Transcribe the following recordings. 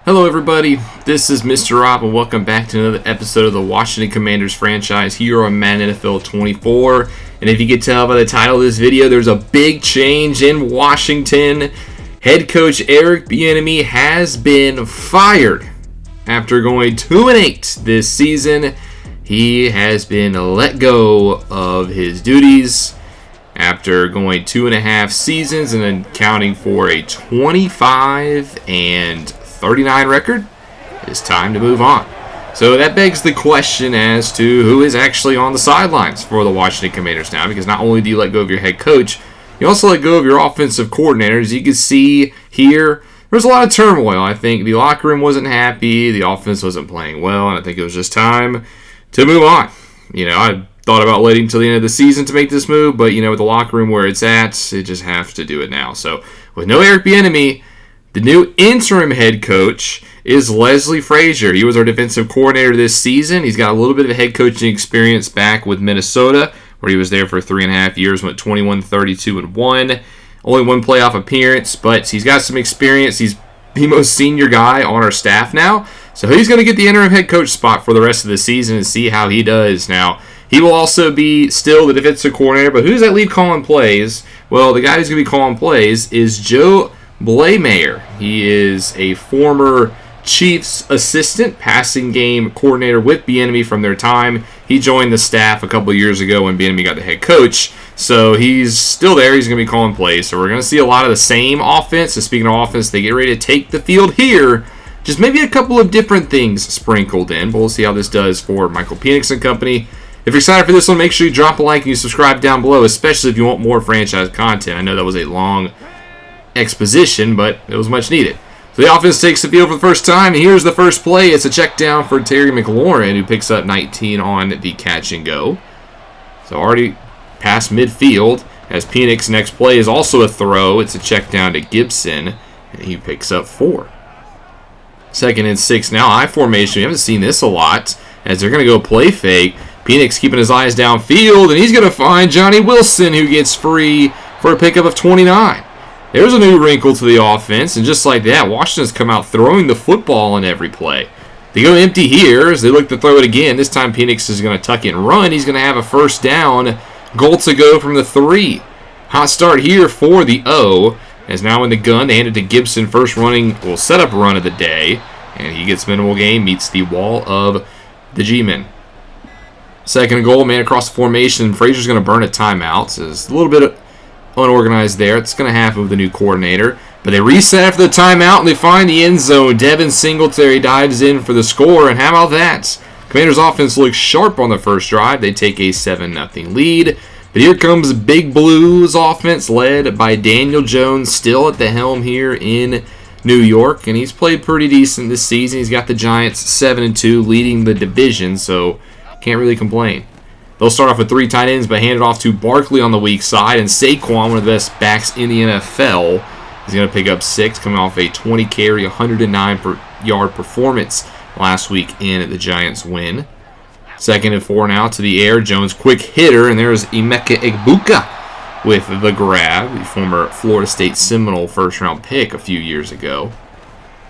Hello everybody, this is Mr. Rob and welcome back to another episode of the Washington Commanders franchise here on Madden NFL 24. And if you can tell by the title of this video, there's a big change in Washington. Head coach Eric Bieniemy has been fired after going 2-8 this season. He has been let go of his duties after going 2.5 seasons and accounting for a 25-39 record. It's time to move on. So that begs the question as to who is actually on the sidelines for the Washington Commanders now, because not only do you let go of your head coach, you also let go of your offensive coordinators. You can see here, there's a lot of turmoil. I think the locker room wasn't happy, the offense wasn't playing well, and I think it was just time to move on. I thought about waiting until the end of the season to make this move, but with the locker room where it's at, you just have to do it now. So with no Eric Bieniemy, the new interim head coach is Leslie Frazier. He was our defensive coordinator this season. He's got a little bit of head coaching experience back with Minnesota, where he was there for 3.5 years, went 21-32-1. Only one playoff appearance, but he's got some experience. He's the most senior guy on our staff now. So he's going to get the interim head coach spot for the rest of the season and see how he does. Now, he will also be still the defensive coordinator, but who does that leave calling plays? Well, the guy who's going to be calling plays is Joe Blaymeyer. He is a former Chiefs assistant passing game coordinator with Bieniemy from their time. He joined the staff a couple years ago when Bieniemy got the head coach. So he's still there. He's going to be calling plays. So we're going to see a lot of the same offense. So speaking of offense, they get ready to take the field here. Just maybe a couple of different things sprinkled in. But we'll see how this does for Michael Penix and company. If you're excited for this one, make sure you drop a like and you subscribe down below, especially if you want more franchise content. I know that was a long exposition, but it was much needed. So the offense takes the field for the first time. Here's the first play. It's a check down for Terry McLaurin, who picks up 19 on the catch and go. So already past midfield, as Penix next play is also a throw. It's a check down to Gibson, and he picks up 4. 2nd and 6 now. I formation. We haven't seen this a lot, as they're going to go play fake. Penix keeping his eyes downfield, and he's going to find Johnny Wilson, who gets free for a pickup of 29. There's a new wrinkle to the offense, and just like that, Washington's come out throwing the football on every play. They go empty here as they look to throw it again. This time Penix is going to tuck it and run. He's going to have a first down. Goal to go from the 3. Hot start here for the O. As now in the gun, they hand it to Gibson. First setup run of the day. And he gets minimal gain, meets the wall of the G-men. 2nd goal, man across the formation. Frazier's going to burn a timeout. So it's a little bit unorganized there. It's going to happen with the new coordinator. But they reset after the timeout, and they find the end zone. Devin Singletary dives in for the score, and how about that? Commanders' offense looks sharp on the first drive. They take a 7-0 lead. But here comes Big Blues offense, led by Daniel Jones, still at the helm here in New York. And he's played pretty decent this season. He's got the Giants 7-2, leading the division, so can't really complain. They'll start off with 3 tight ends, but hand it off to Barkley on the weak side. And Saquon, one of the best backs in the NFL, is going to pick up 6, coming off a 20-carry, 109-yard performance last week in the Giants' win. 2nd and 4 now to the air. Jones, quick hitter, and there's Emeka Egbuka with the grab, the former Florida State Seminole first-round pick a few years ago.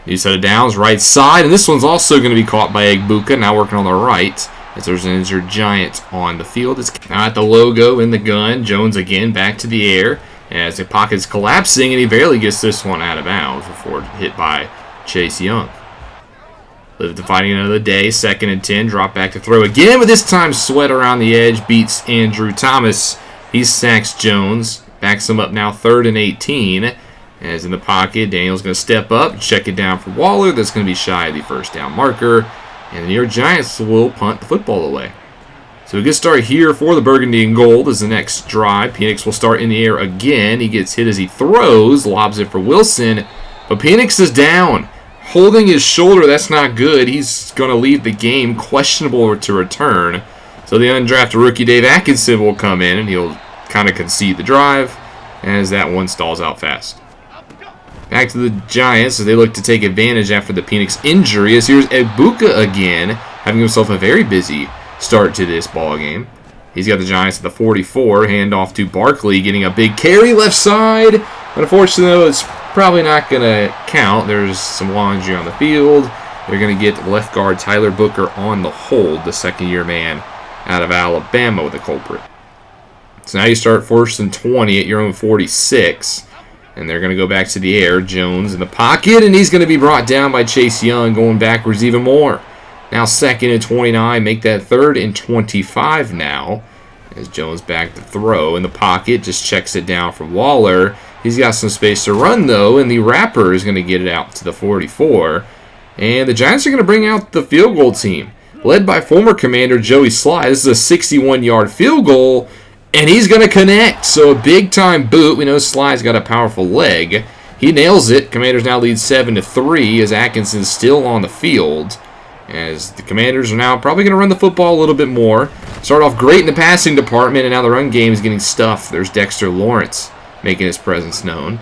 New set of downs, right side, and this one's also going to be caught by Egbuka, now working on the right, as there's an injured Giant on the field. It's now at the logo in the gun. Jones again back to the air as the pocket's collapsing, and he barely gets this one out of bounds before hit by Chase Young. Live to fighting another day. 2nd and 10. Drop back to throw again, but this time Sweat around the edge beats Andrew Thomas. He sacks Jones. Backs him up now 3rd and 18. As in the pocket, Daniel's going to step up, check it down for Waller. That's going to be shy of the first down marker. And the New York Giants will punt the football away. So a good start here for the Burgundy and Gold as the next drive. Penix will start in the air again. He gets hit as he throws, lobs it for Wilson. But Penix is down. Holding his shoulder, that's not good. He's going to leave the game, questionable to return. So the undrafted rookie Dave Atkinson will come in, and he'll kind of concede the drive as that one stalls out fast. Back to the Giants as they look to take advantage after the Penix injury. As here's Egbuka again, having himself a very busy start to this ball game. He's got the Giants at the 44. Hand off to Barkley, getting a big carry left side. Unfortunately, though, it's probably not going to count. There's some laundry on the field. They're going to get left guard Tyler Booker on the hold, the second-year man out of Alabama with the culprit. So now you start 1st and 20 at your own 46. And they're going to go back to the air. Jones in the pocket, and he's going to be brought down by Chase Young, going backwards even more. Now 2nd and 29, make that 3rd and 25 now. As Jones back to throw in the pocket, just checks it down for Waller. He's got some space to run, though, and the Rapper is going to get it out to the 44. And the Giants are going to bring out the field goal team, led by former Commander Joey Sly. This is a 61-yard field goal, and he's going to connect. So a big-time boot. We know Sly's got a powerful leg. He nails it. Commanders now lead 7-3 as Atkinson's still on the field. As the Commanders are now probably going to run the football a little bit more. Start off great in the passing department, and now the run game is getting stuffed. There's Dexter Lawrence making his presence known.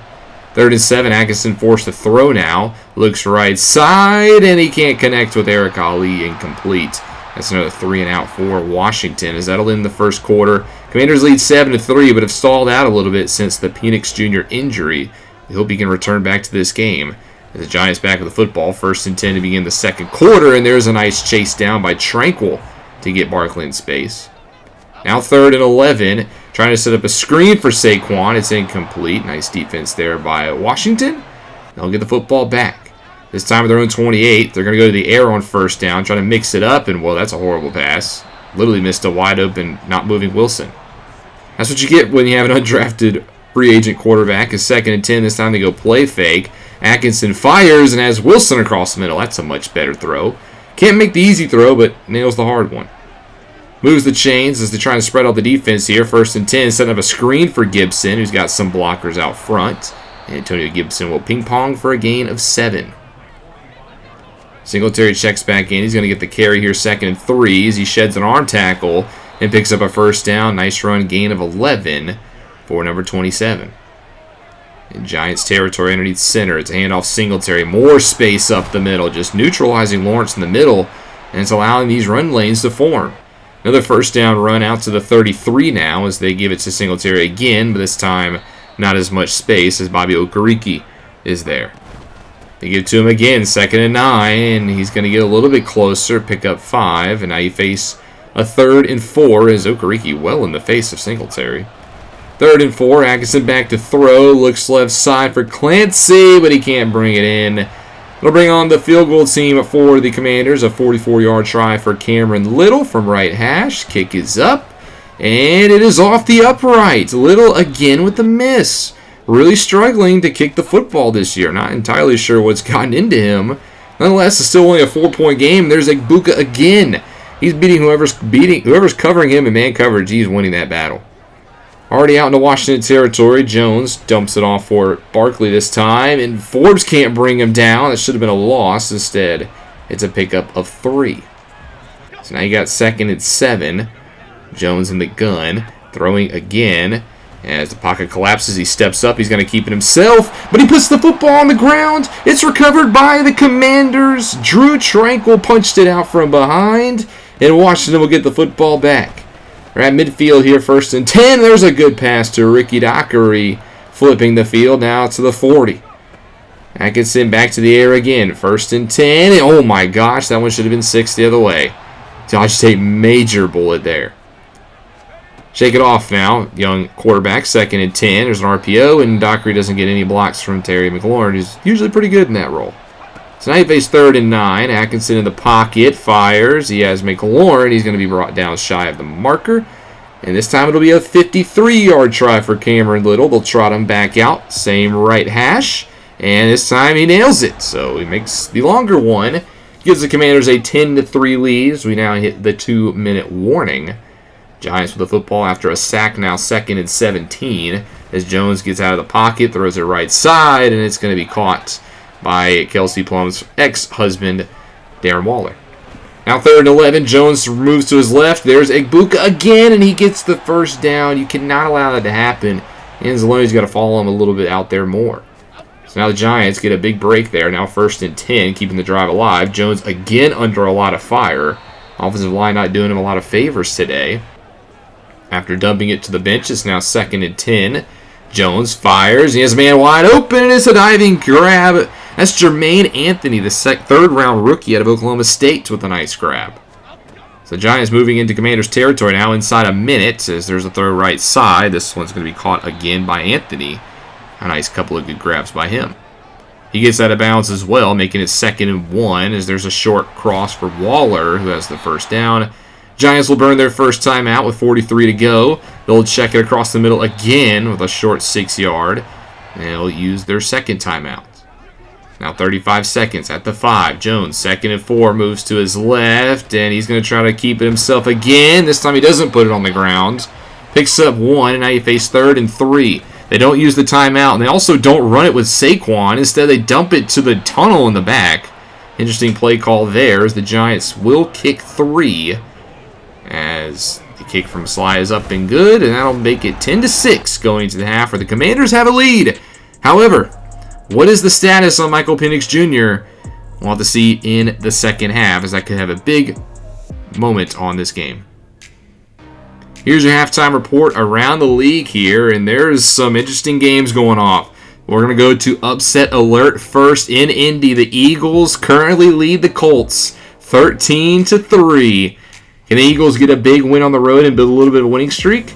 3rd and 7, Atkinson forced to throw now. Looks right side, and he can't connect with Eric Ali, incomplete. That's another 3 and out for Washington, as that'll end the first quarter. Commanders lead 7-3, but have stalled out a little bit since the Penix Jr. injury. We hope he can return back to this game. As the Giants back with the football, 1st and 10 to begin the second quarter, and there's a nice chase down by Tranquil to get Barkley in space. Now 3rd and 11, trying to set up a screen for Saquon. It's incomplete. Nice defense there by Washington. They'll get the football back. This time at their own 28, they're going to go to the air on 1st down, trying to mix it up, and, well, that's a horrible pass. Literally missed a wide-open, not moving Wilson. That's what you get when you have an undrafted free agent quarterback. Is 2nd and 10. This time they go play fake. Atkinson fires and has Wilson across the middle. That's a much better throw. Can't make the easy throw, but nails the hard one. Moves the chains as they're trying to spread out the defense here. 1st and 10, setting up a screen for Gibson, who's got some blockers out front. Antonio Gibson will ping-pong for a gain of 7. Singletary checks back in. He's going to get the carry here, 2nd and 3, as he sheds an arm tackle and picks up a 1st down. Nice run, gain of 11 for number 27. In Giants territory underneath center, it's a handoff Singletary. More space up the middle, just neutralizing Lawrence in the middle, and it's allowing these run lanes to form. Another 1st down run out to the 33 now as they give it to Singletary again, but this time not as much space as Bobby Okereke is there. They give it to him again, 2nd and 9, and he's going to get a little bit closer, pick up 5, and now you face a 3rd and 4 as Okereke well in the face of Singletary. 3rd and 4, Atkinson back to throw, looks left side for Clancy, but he can't bring it in. It'll bring on the field goal team for the Commanders, a 44-yard try for Cameron Little from right hash. Kick is up, and it is off the upright. Little again with the miss. Really struggling to kick the football this year. Not entirely sure what's gotten into him. Nonetheless, it's still only a 4-point game. There's Egbuka again. He's beating whoever's covering him in man coverage. He's winning that battle. Already out into Washington territory, Jones dumps it off for Barkley this time, and Forbes can't bring him down. That should have been a loss. Instead, it's a pickup of 3. So now you got 2nd and 7. Jones in the gun, throwing again. As the pocket collapses, he steps up. He's going to keep it himself, but he puts the football on the ground. It's recovered by the Commanders. Drew Tranquil punched it out from behind, and Washington will get the football back. We're at midfield here, 1st and 10. There's a good pass to Ricky Dockery, flipping the field now to the 40. Atkinson back to the air again, 1st and 10. And oh my gosh, that one should have been 6 the other way. Josh Tate, major bullet there. Shake it off now, young quarterback, 2nd and 10. There's an RPO, and Dockery doesn't get any blocks from Terry McLaurin, who's usually pretty good in that role. So now you face 3rd and 9. Atkinson in the pocket, fires. He has McLaurin. He's going to be brought down shy of the marker. And this time it'll be a 53-yard try for Cameron Little. They'll trot him back out. Same right hash. And this time he nails it. So he makes the longer one. Gives the Commanders a 10-3 lead as we now hit the 2-minute warning. Giants with the football after a sack, now 2nd and 17. As Jones gets out of the pocket, throws it right side, and it's going to be caught by Kelsey Plum's ex-husband, Darren Waller. Now 3rd and 11, Jones moves to his left. There's Egbuka again, and he gets the 1st down. You cannot allow that to happen. Anzalone's got to follow him a little bit out there more. So now the Giants get a big break there. Now 1st and 10, keeping the drive alive. Jones again under a lot of fire. Offensive line not doing him a lot of favors today. After dumping it to the bench, it's now 2nd and 10. Jones fires. He has a man wide open. And it's a diving grab. That's Jermaine Anthony, the third-round rookie out of Oklahoma State, with a nice grab. So the Giants moving into Commanders territory now inside a minute as there's a throw right side. This one's going to be caught again by Anthony. A nice couple of good grabs by him. He gets out of bounds as well, making it 2nd and 1 as there's a short cross for Waller, who has the first down. Giants will burn their first timeout with 43 to go. They'll check it across the middle again with a short 6-yard. And they'll use their second timeout. Now 35 seconds at the 5. Jones, 2nd and 4, moves to his left, and he's going to try to keep it himself again. This time he doesn't put it on the ground. Picks up 1, and now you face 3rd and 3. They don't use the timeout, and they also don't run it with Saquon. Instead, they dump it to the tunnel in the back. Interesting play call there as the Giants will kick 3. As the kick from Sly is up and good, and that'll make it 10-6 going to the half where the Commanders have a lead. However, what is the status on Michael Penix Jr.? We'll have to see in the second half, as that could have a big moment on this game. Here's your halftime report around the league here, and there's some interesting games going off. We're going to go to upset alert first in Indy. The Eagles currently lead the Colts 13-3. Can the Eagles get a big win on the road and build a little bit of a winning streak?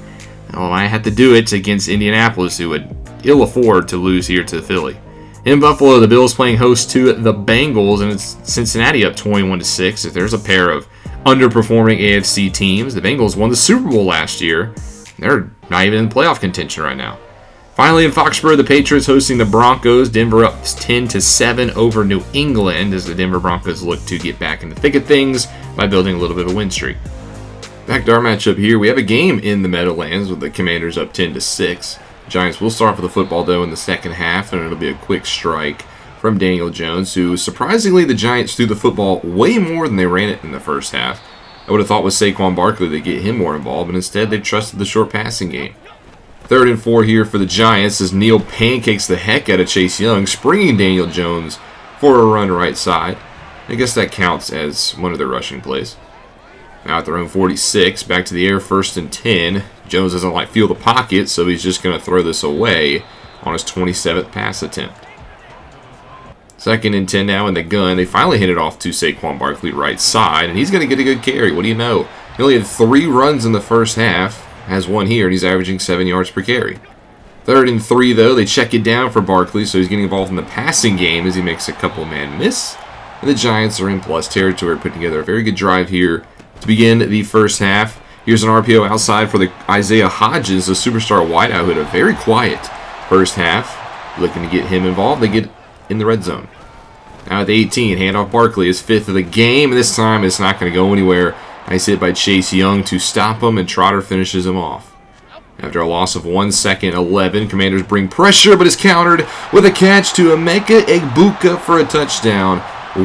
Well, I have to do it against Indianapolis, who would ill afford to lose here to Philly. In Buffalo, the Bills playing host to the Bengals, and it's Cincinnati up 21-6. If there's a pair of underperforming AFC teams, the Bengals won the Super Bowl last year. They're not even in playoff contention right now. Finally, in Foxborough, the Patriots hosting the Broncos. Denver up 10-7 over New England as the Denver Broncos look to get back in the thick of things by building a little bit of a win streak. Back to our matchup here. We have a game in the Meadowlands with the Commanders up 10-6. Giants will start for the football, though, in the second half, and it'll be a quick strike from Daniel Jones, who, surprisingly, the Giants threw the football way more than they ran it in the first half. I would have thought with Saquon Barkley they'd get him more involved, but instead they trusted the short passing game. 3rd and 4 here for the Giants as Neal pancakes the heck out of Chase Young, springing Daniel Jones for a run right side. I guess that counts as one of their rushing plays. Now at their own 46, back to the air, 1st and 10. Jones doesn't feel the pocket, so he's just going to throw this away on his 27th pass attempt. 2nd and 10 now in the gun. They finally hit it off to Saquon Barkley right side, and he's going to get a good carry. What do you know? He only had 3 runs in the first half. Has 1 here, and he's averaging 7 yards per carry. 3rd and 3, though. They check it down for Barkley, so he's getting involved in the passing game as he makes a couple man miss. And the Giants are in plus territory, putting together a very good drive here to begin the first half. Here's an RPO outside for the Isaiah Hodgins, a superstar wideout who had a very quiet first half. Looking to get him involved. They get in the red zone. Now at the 18, handoff Barkley, his 5th of the game. And this time it's not going to go anywhere. Nice hit by Chase Young to stop him, and Trotter finishes him off. After a loss of 1 second, 11, Commanders bring pressure, but is countered with a catch to Emeka Egbuka for a touchdown.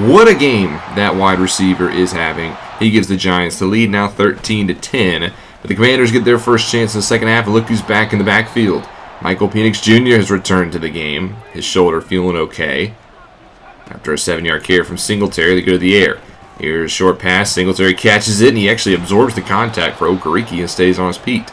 What a game that wide receiver is having. He gives the Giants the lead now 13-10. But the Commanders get their first chance in the second half, and look who's back in the backfield. Michael Penix Jr. has returned to the game. His shoulder feeling okay. After a 7-yard carry from Singletary, they go to the air. Here's a short pass. Singletary catches it, and he actually absorbs the contact for Okereke and stays on his feet.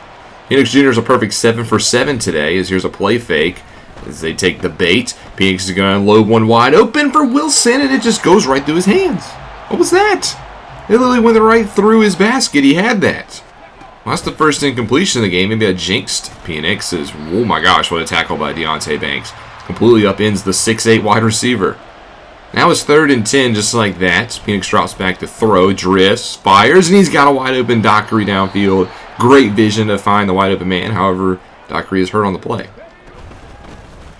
Penix Jr. is a perfect 7 for 7 today, as here's a play fake. As they take the bait, Penix is going to unload one wide open for Wilson, and it just goes right through his hands. What was that? It literally went right through his basket. He had that. Well, that's the first incompletion of the game. Maybe I jinxed Penix. Oh my gosh, what a tackle by Deontay Banks. Completely upends the 6'8 wide receiver. Now it's 3rd and 10, just like that. Penix drops back to throw, drifts, fires, and he's got a wide open Dockery downfield. Great vision to find the wide open man. However, Dockery is hurt on the play.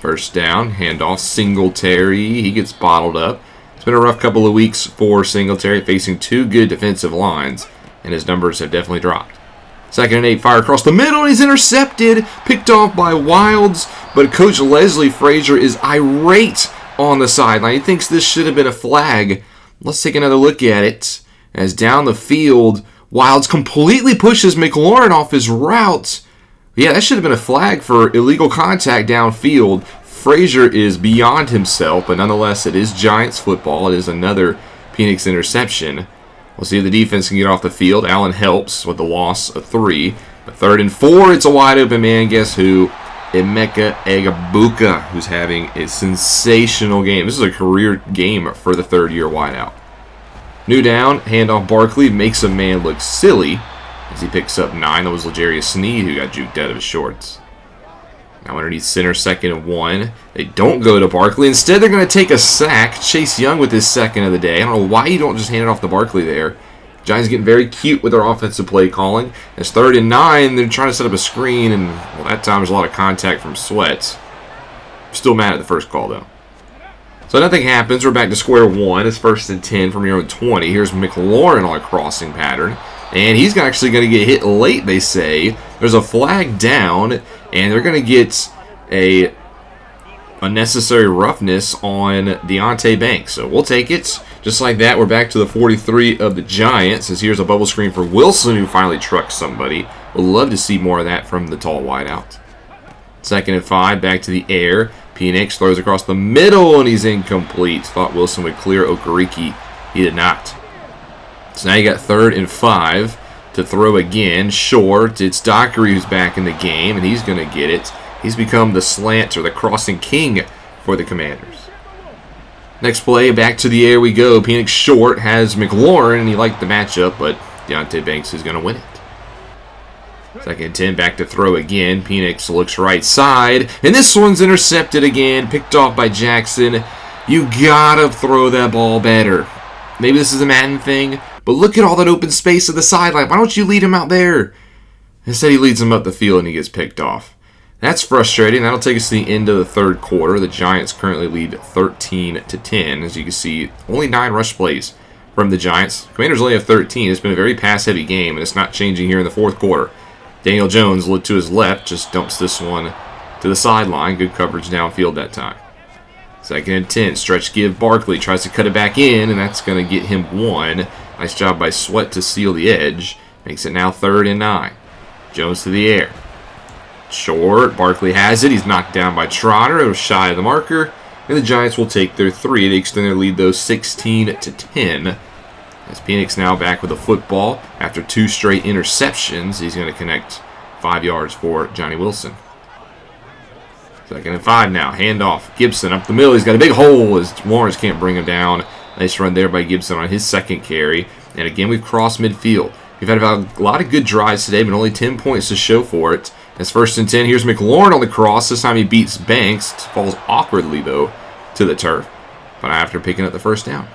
First down, handoff, Singletary. He gets bottled up. It's been a rough couple of weeks for Singletary, facing 2 good defensive lines, and his numbers have definitely dropped. 2nd and 8, fire across the middle, and he's intercepted, picked off by Wilds, but Coach Leslie Frazier is irate on the sideline. He thinks this should have been a flag. Let's take another look at it. As down the field, Wilds completely pushes McLaurin off his route. Yeah, that should have been a flag for illegal contact downfield. Frazier is beyond himself, but nonetheless, it is Giants football. It is another Penix interception. We'll see if the defense can get off the field. Allen helps with the loss of 3. But 3rd and 4, it's a wide open man. Guess who? Emeka Egbuka, who's having a sensational game. This is a career game for the third-year wideout. New down, handoff Barkley, makes a man look silly as he picks up 9. That was L'Jarius Sneed who got juked out of his shorts. Now underneath center, 2nd and 1. They don't go to Barkley. Instead, they're going to take a sack. Chase Young with his 2nd of the day. I don't know why you don't just hand it off to Barkley there. Giants getting very cute with their offensive play calling. It's 3rd and 9. They're trying to set up a screen, and well, that time there's a lot of contact from Sweats. Still mad at the first call, though. So nothing happens. We're back to square one. It's 1st and 10 from your own 20. Here's McLaurin on a crossing pattern. And he's actually going to get hit late, they say. There's a flag down, and they're going to get a unnecessary roughness on Deonte Banks. So we'll take it. Just like that, we're back to the 43 of the Giants, as here's a bubble screen for Wilson, who finally trucks somebody. We'll love to see more of that from the tall wideout. 2nd and 5, back to the air. Penix throws across the middle, and he's incomplete. Thought Wilson would clear Okereke. He did not. So now you got 3rd and 5 to throw again. Short. It's Dockery who's back in the game, and he's going to get it. He's become the slant or the crossing king for the Commanders. Next play, back to the air we go. Penix short has McLaurin, and he liked the matchup, but Deonte Banks is going to win it. 2nd and 10, back to throw again. Penix looks right side, and this one's intercepted again, picked off by Jackson. You gotta throw that ball better. Maybe this is a Madden thing, but look at all that open space at the sideline. Why don't you lead him out there? Instead, he leads him up the field, and he gets picked off. That's frustrating. That'll take us to the end of the 3rd quarter. The Giants currently lead 13-10. As you can see, only 9 rush plays from the Giants. Commanders only have 13. It's been a very pass-heavy game, and it's not changing here in the 4th quarter. Daniel Jones, looked to his left, just dumps this one to the sideline. Good coverage downfield that time. 2nd and 10, stretch give Barkley. Tries to cut it back in, and that's going to get him 1. Nice job by Sweat to seal the edge. Makes it now 3rd and 9. Jones to the air. Short. Barkley has it. He's knocked down by Trotter. It was shy of the marker. And the Giants will take their 3. They extend their lead, though, 16-10. As Penix now back with the football after 2 straight interceptions. He's going to connect 5 yards for Johnny Wilson. 2nd and 5 now. Handoff. Gibson up the middle. He's got a big hole as Lawrence can't bring him down. Nice run there by Gibson on his 2nd carry. And again, we've crossed midfield. We've had a lot of good drives today, but only 10 points to show for it. It's 1st and 10. Here's McLaurin on the cross. This time he beats Banks. Falls awkwardly, though, to the turf. But after picking up the 1st down.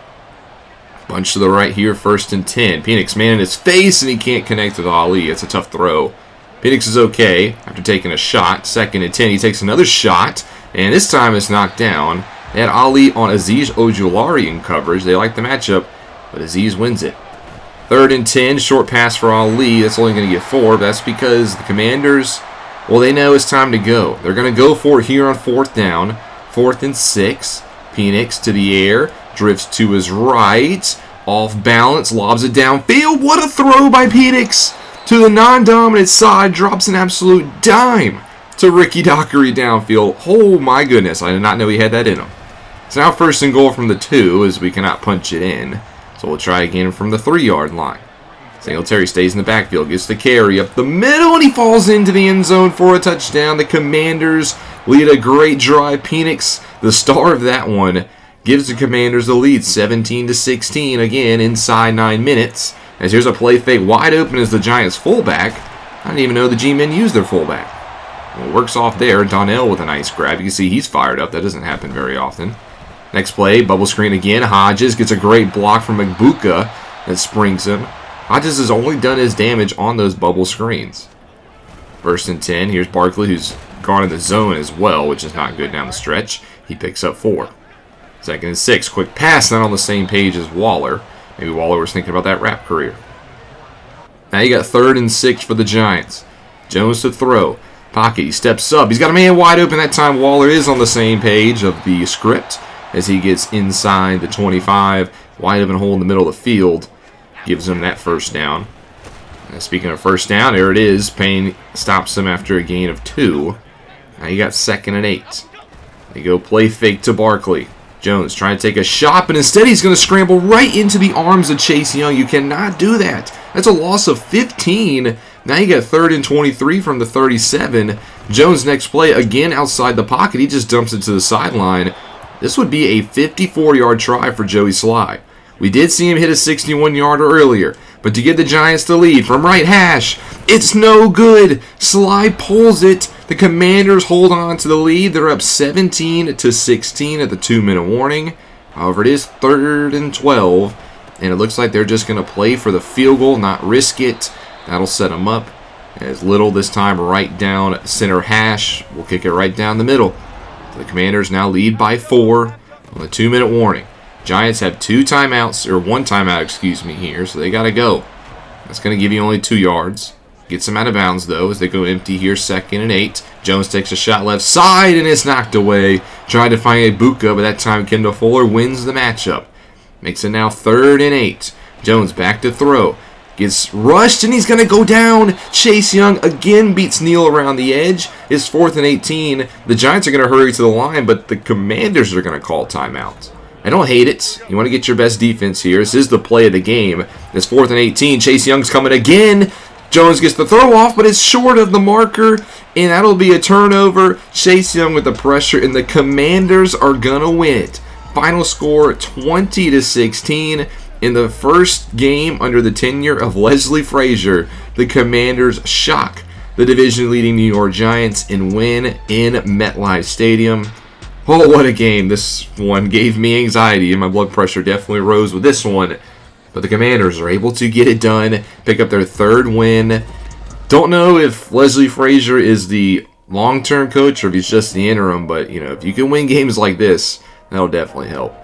Bunch to the right here, 1st and 10. Penix man in his face, and he can't connect with Ali. It's a tough throw. Penix is okay after taking a shot. 2nd and 10. He takes another shot, and this time it's knocked down. They had Ali on Azeez Ojulari in coverage. They like the matchup, but Azeez wins it. 3rd and 10. Short pass for Ali. That's only going to get 4, but that's because the Commanders, well, they know it's time to go. They're going to go for it here on 4th down. 4th and 6. Penix to the air. Drifts to his right. Off balance. Lobs it downfield. What a throw by Penix to the non-dominant side. Drops an absolute dime to Ricky Dockery downfield. Oh my goodness. I did not know he had that in him. It's now 1st and goal from the 2 as we cannot punch it in. So we'll try again from the 3-yard line. Singletary stays in the backfield. Gets the carry up the middle, and he falls into the end zone for a touchdown. The Commanders lead a great drive. Penix, the star of that one, gives the Commanders the lead, 17-16, again, inside 9 minutes. As here's a play fake wide open as the Giants fullback. I didn't even know the G-men used their fullback. Well, it works off there. Donnell with a nice grab. You can see he's fired up. That doesn't happen very often. Next play, bubble screen again. Hodges gets a great block from Egbuka that springs him. Hodges has only done his damage on those bubble screens. 1st and 10. Here's Barkley, who's gone in the zone as well, which is not good down the stretch. He picks up 4. 2nd and 6. Quick pass, not on the same page as Waller. Maybe Waller was thinking about that rap career. Now you got 3rd and 6 for the Giants. Jones to throw. Pocket, he steps up. He's got a man wide open that time. Waller is on the same page of the script as he gets inside the 25. Wide open hole in the middle of the field. Gives him that 1st down. And speaking of 1st down, there it is. Payne stops him after a gain of 2. Now you got 2nd and 8. They go play fake to Barkley. Jones trying to take a shot, but instead he's going to scramble right into the arms of Chase Young. You cannot do that. That's a loss of 15. Now you got 3rd and 23 from the 37. Jones' next play, again outside the pocket. He just dumps it to the sideline. This would be a 54-yard try for Joey Sly. We did see him hit a 61-yarder earlier, but to give the Giants the lead from right hash, it's no good. Sly pulls it. The Commanders hold on to the lead. They're up 17-16 at the 2-minute warning. However, it is 3rd and 12, and it looks like they're just going to play for the field goal, not risk it. That'll set them up. As Little this time right down center hash. We'll kick it right down the middle. The Commanders now lead by 4 on the 2-minute warning. Giants have 2 timeouts, or 1 timeout, here, so they got to go. That's going to give you only 2 yards. Gets them out of bounds, though, as they go empty here, 2nd and 8. Jones takes a shot left side, and it's knocked away. Tried to find Ibuka, but that time Kendall Fuller wins the matchup. Makes it now 3rd and 8. Jones back to throw. Gets rushed, and he's going to go down. Chase Young again beats Neal around the edge. It's 4th and 18. The Giants are going to hurry to the line, but the Commanders are going to call timeout. I don't hate it. You want to get your best defense here. This is the play of the game. It's 4th and 18. Chase Young's coming again. Jones gets the throw off, but it's short of the marker, and that'll be a turnover. Chase Young with the pressure, and the Commanders are going to win it. Final score 20-16. In the first game under the tenure of Leslie Frazier, the Commanders shock the division-leading New York Giants and win in MetLife Stadium. Oh, what a game. This one gave me anxiety, and my blood pressure definitely rose with this one. But the Commanders are able to get it done, pick up their 3rd win. Don't know if Leslie Frazier is the long-term coach or if he's just the interim, but if you can win games like this, that'll definitely help.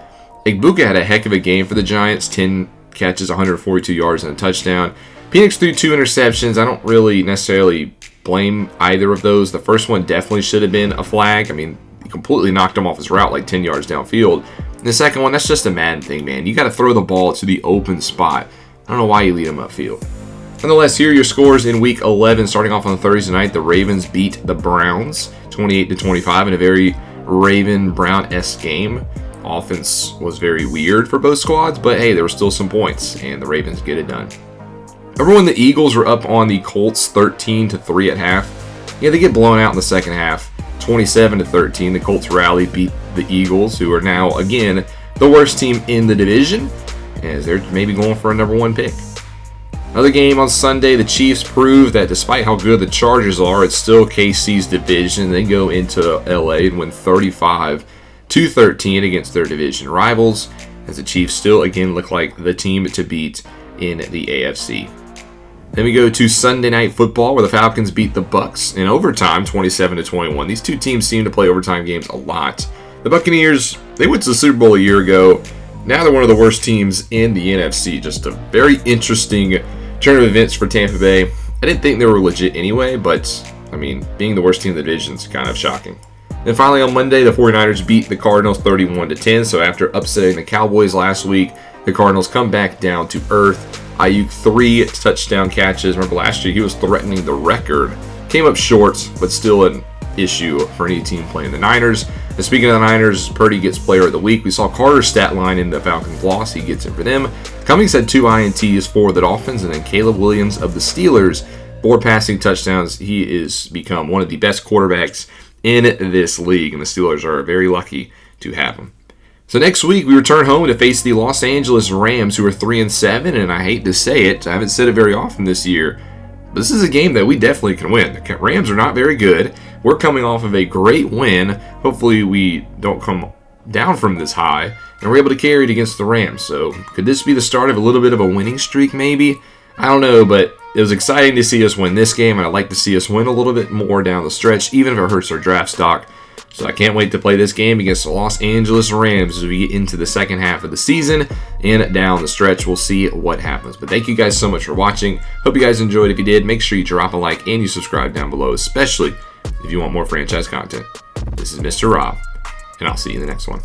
Ibuka had a heck of a game for the Giants, 10 catches, 142 yards, and a touchdown. Penix threw 2 interceptions. I don't really necessarily blame either of those. The first one definitely should have been a flag. I mean, he completely knocked him off his route like 10 yards downfield. And the second one, that's just a Madden thing, man. You got to throw the ball to the open spot. I don't know why you lead him upfield. Nonetheless, here are your scores in Week 11. Starting off on Thursday night, the Ravens beat the Browns 28-25 in a very Raven-Brown-esque game. Offense was very weird for both squads, but hey, there were still some points, and the Ravens get it done. Remember when the Eagles were up on the Colts 13-3 at half? Yeah, they get blown out in the second half, 27-13. The Colts rally, beat the Eagles, who are now, again, the worst team in the division, as they're maybe going for a number 1 pick. Another game on Sunday, the Chiefs prove that despite how good the Chargers are, it's still KC's division. They go into LA and win 35-13 against their division rivals, as the Chiefs still again look like the team to beat in the AFC. Then we go to Sunday Night Football, where the Falcons beat the Bucs in overtime, 27-21. These two teams seem to play overtime games a lot. The Buccaneers, they went to the Super Bowl a year ago. Now they're one of the worst teams in the NFC. Just a very interesting turn of events for Tampa Bay. I didn't think they were legit anyway, but I mean, being the worst team in the division is kind of shocking. Then finally on Monday, the 49ers beat the Cardinals 31-10. So after upsetting the Cowboys last week, the Cardinals come back down to earth. Ayuk 3 touchdown catches. Remember last year he was threatening the record. Came up short, but still an issue for any team playing the Niners. And speaking of the Niners, Purdy gets player of the week. We saw Carter's stat line in the Falcons loss. He gets it for them. Cummings had 2 INTs for the Dolphins, and then Caleb Williams of the Steelers, 4 passing touchdowns. He is become one of the best quarterbacks in this league, and the Steelers are very lucky to have him. So next week, we return home to face the Los Angeles Rams, who are 3-7, and I hate to say it, I haven't said it very often this year, but this is a game that we definitely can win. The Rams are not very good. We're coming off of a great win. Hopefully we don't come down from this high, and we're able to carry it against the Rams. So could this be the start of a little bit of a winning streak maybe? I don't know, but it was exciting to see us win this game, and I'd like to see us win a little bit more down the stretch, even if it hurts our draft stock. So I can't wait to play this game against the Los Angeles Rams as we get into the second half of the season and down the stretch. We'll see what happens. But thank you guys so much for watching. Hope you guys enjoyed. If you did, make sure you drop a like and you subscribe down below, especially if you want more franchise content. This is Mr. Rob, and I'll see you in the next one.